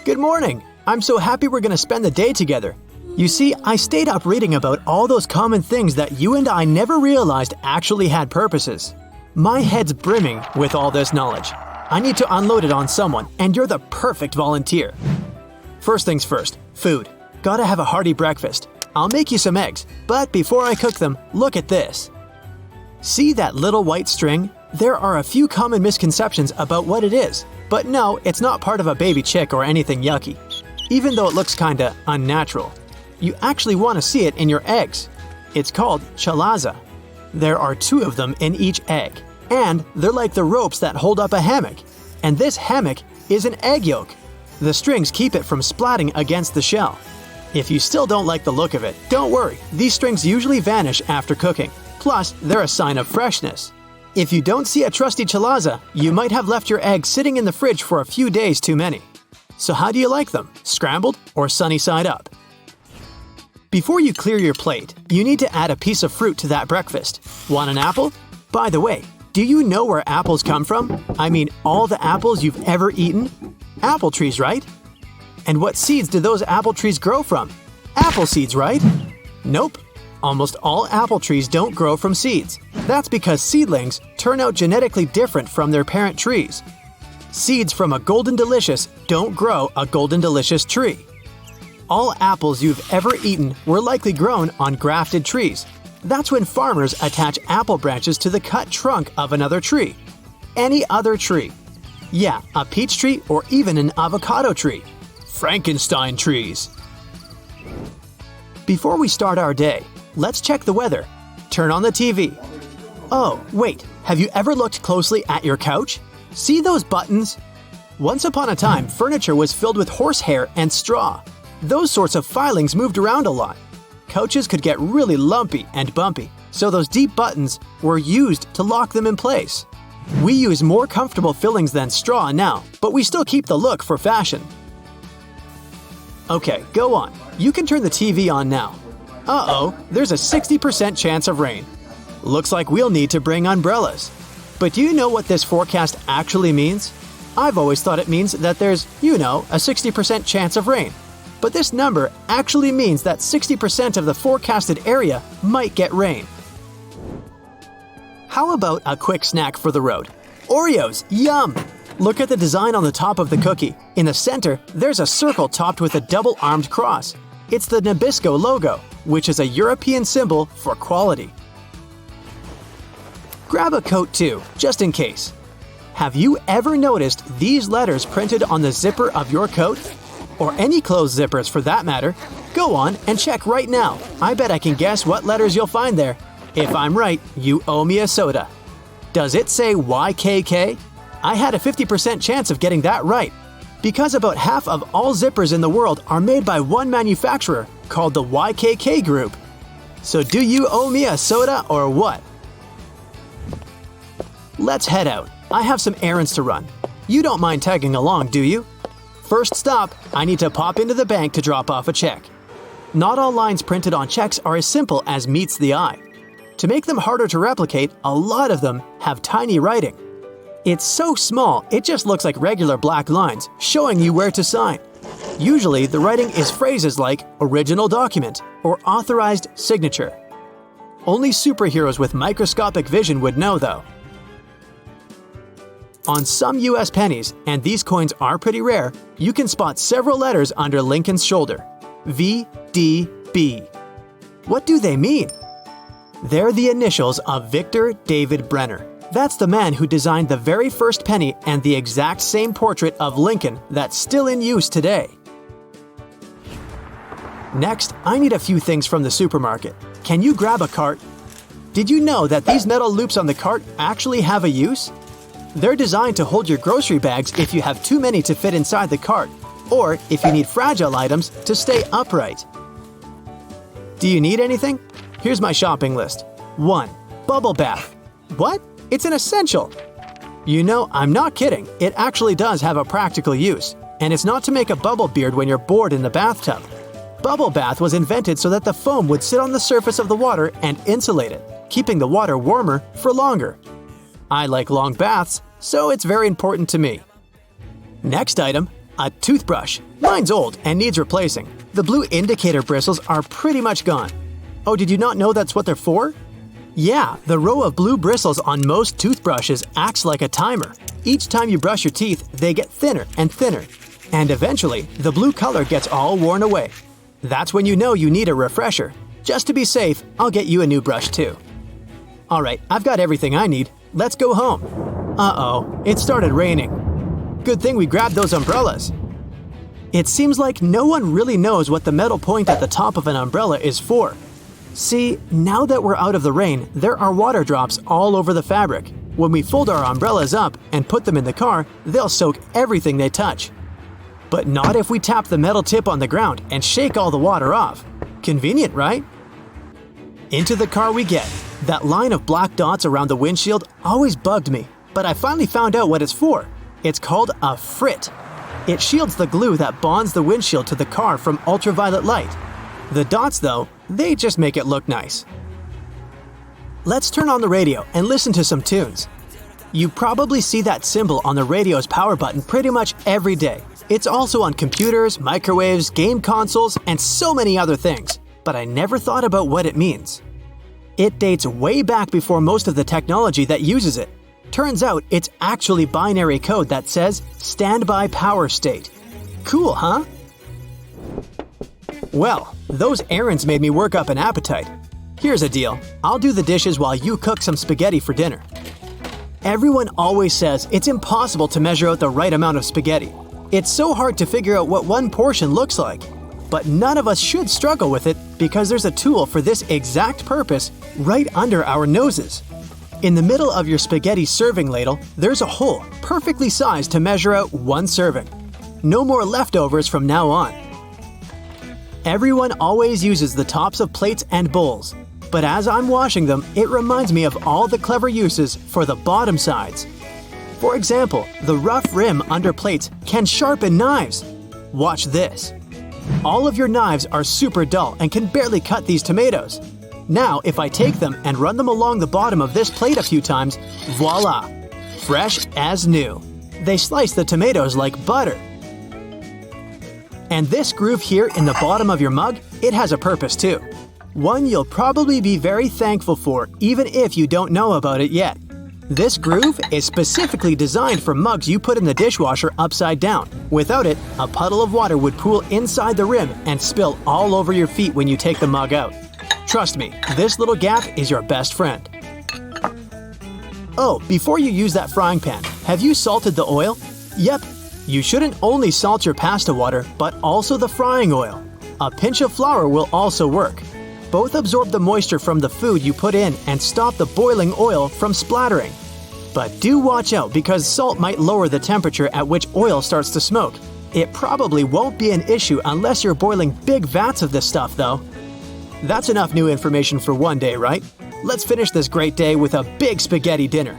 Good morning! I'm so happy we're gonna spend the day together. You see, I stayed up reading about all those common things that you and I never realized actually had purposes. My head's brimming with all this knowledge. I need to unload it on someone, and you're the perfect volunteer. First things first, food. Gotta have a hearty breakfast. I'll make you some eggs, but before I cook them, look at this. See that little white string? There are a few common misconceptions about what it is, but no, it's not part of a baby chick or anything yucky. Even though it looks kinda unnatural. You actually want to see it in your eggs. It's called chalaza. There are 2 of them in each egg, and they're like the ropes that hold up a hammock. And this hammock is an egg yolk. The strings keep it from splatting against the shell. If you still don't like the look of it, don't worry, these strings usually vanish after cooking. Plus, they're a sign of freshness. If you don't see a trusty chalaza, you might have left your eggs sitting in the fridge for a few days too many. So how do you like them? Scrambled or sunny side up? Before you clear your plate, you need to add a piece of fruit to that breakfast. Want an apple? By the way, do you know where apples come from? I mean, all the apples you've ever eaten? Apple trees, right? And what seeds do those apple trees grow from? Apple seeds, right? Nope. Almost all apple trees don't grow from seeds. That's because seedlings turn out genetically different from their parent trees. Seeds from a Golden Delicious don't grow a Golden Delicious tree. All apples you've ever eaten were likely grown on grafted trees. That's when farmers attach apple branches to the cut trunk of another tree. Any other tree. Yeah, a peach tree or even an avocado tree. Frankenstein trees. Before we start our day, let's check the weather. Turn on the TV. Oh, wait, have you ever looked closely at your couch? See those buttons? Once upon a time, furniture was filled with horsehair and straw. Those sorts of filings moved around a lot. Couches could get really lumpy and bumpy, so those deep buttons were used to lock them in place. We use more comfortable fillings than straw now, but we still keep the look for fashion. Okay, go on. You can turn the TV on now. Uh-oh, there's a 60% chance of rain. Looks like we'll need to bring umbrellas. But do you know what this forecast actually means? I've always thought it means that there's, a 60% chance of rain. But this number actually means that 60% of the forecasted area might get rain. How about a quick snack for the road? Oreos, yum! Look at the design on the top of the cookie. In the center, there's a circle topped with a double-armed cross. It's the Nabisco logo, which is a European symbol for quality. Grab a coat too, just in case. Have you ever noticed these letters printed on the zipper of your coat? Or any clothes zippers for that matter? Go on and check right now. I bet I can guess what letters you'll find there. If I'm right, you owe me a soda. Does it say YKK? I had a 50% chance of getting that right. Because about half of all zippers in the world are made by one manufacturer called the YKK Group. So do you owe me a soda or what? Let's head out. I have some errands to run. You don't mind tagging along, do you? First stop, I need to pop into the bank to drop off a check. Not all lines printed on checks are as simple as meets the eye. To make them harder to replicate, a lot of them have tiny writing. It's so small, it just looks like regular black lines, showing you where to sign. Usually, the writing is phrases like original document or authorized signature. Only superheroes with microscopic vision would know, though. On some US pennies, and these coins are pretty rare, you can spot several letters under Lincoln's shoulder. VDB. What do they mean? They're the initials of Victor David Brenner. That's the man who designed the very first penny and the exact same portrait of Lincoln that's still in use today. Next, I need a few things from the supermarket. Can you grab a cart? Did you know that these metal loops on the cart actually have a use? They're designed to hold your grocery bags if you have too many to fit inside the cart, or if you need fragile items to stay upright. Do you need anything? Here's my shopping list. 1. Bubble bath. What? It's an essential! I'm not kidding. It actually does have a practical use. And it's not to make a bubble beard when you're bored in the bathtub. Bubble bath was invented so that the foam would sit on the surface of the water and insulate it, keeping the water warmer for longer. I like long baths, so it's very important to me. Next item, A toothbrush. Mine's old and needs replacing. The blue indicator bristles are pretty much gone. Oh, did you not know that's what they're for? Yeah, the row of blue bristles on most toothbrushes acts like a timer. Each time you brush your teeth, they get thinner and thinner. And eventually, the blue color gets all worn away. That's when you know you need a refresher. Just to be safe, I'll get you a new brush too. Alright, I've got everything I need. Let's go home. Uh-oh, it started raining. Good thing we grabbed those umbrellas. It seems like no one really knows what the metal point at the top of an umbrella is for. See, now that we're out of the rain, there are water drops all over the fabric. When we fold our umbrellas up and put them in the car, they'll soak everything they touch. But not if we tap the metal tip on the ground and shake all the water off. Convenient, right? Into the car we get. That line of black dots around the windshield always bugged me, but I finally found out what it's for. It's called a frit. It shields the glue that bonds the windshield to the car from ultraviolet light. The dots, though, they just make it look nice. Let's turn on the radio and listen to some tunes. You probably see that symbol on the radio's power button pretty much every day. It's also on computers, microwaves, game consoles, and so many other things, but I never thought about what it means. It dates way back before most of the technology that uses it. Turns out it's actually binary code that says standby power state. Cool, huh? Well, those errands made me work up an appetite. Here's a deal. I'll do the dishes while you cook some spaghetti for dinner. Everyone always says it's impossible to measure out the right amount of spaghetti. It's so hard to figure out what one portion looks like. But none of us should struggle with it because there's a tool for this exact purpose right under our noses. In the middle of your spaghetti serving ladle, there's a hole perfectly sized to measure out one serving. No more leftovers from now on. Everyone always uses the tops of plates and bowls, but as I'm washing them, it reminds me of all the clever uses for the bottom sides. For example, the rough rim under plates can sharpen knives. Watch this. All of your knives are super dull and can barely cut these tomatoes. Now, if I take them and run them along the bottom of this plate a few times, voila! Fresh as new. They slice the tomatoes like butter. And this groove here in the bottom of your mug, it has a purpose too. One you'll probably be very thankful for even if you don't know about it yet. This groove is specifically designed for mugs you put in the dishwasher upside down. Without it, a puddle of water would pool inside the rim and spill all over your feet when you take the mug out. Trust me, this little gap is your best friend. Oh, before you use that frying pan, have you salted the oil? Yep, you shouldn't only salt your pasta water, but also the frying oil. A pinch of flour will also work. Both absorb the moisture from the food you put in and stop the boiling oil from splattering. But do watch out because salt might lower the temperature at which oil starts to smoke. It probably won't be an issue unless you're boiling big vats of this stuff though. That's enough new information for one day, right? Let's finish this great day with a big spaghetti dinner.